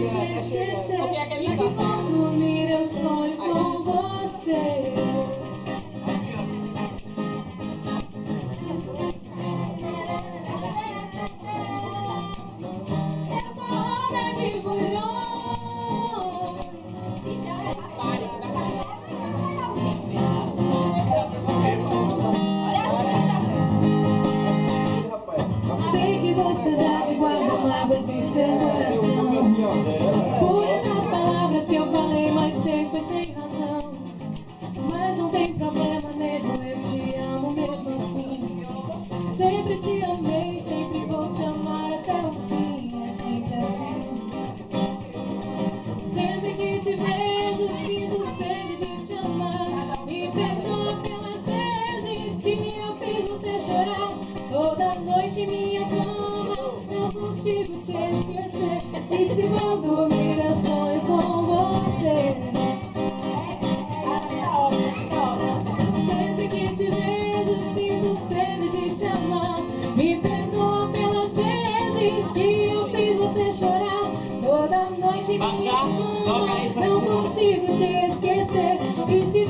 esquecer. E se for dormir eu sonho com você. Eu morro de bulhões. Sei que você deve guardar mágoas no seu coração por essas palavras que eu falei, mas sempre sem razão. Mas não tem problema mesmo, eu te amo mesmo assim. Sempre te amei, sempre vou te amar até o fim. É sempre assim. Sempre que te vejo, sinto sede de te amar. Me perdoa pelas vezes que eu fiz você chorar. Toda noite em minha cama, não consigo te esquecer. E se vou dormir, eu sonho com você. Sempre que te vejo, sinto sede de te amar. Me perdoa pelas vezes que eu fiz você chorar. Toda noite em minha cama, não consigo te esquecer. E se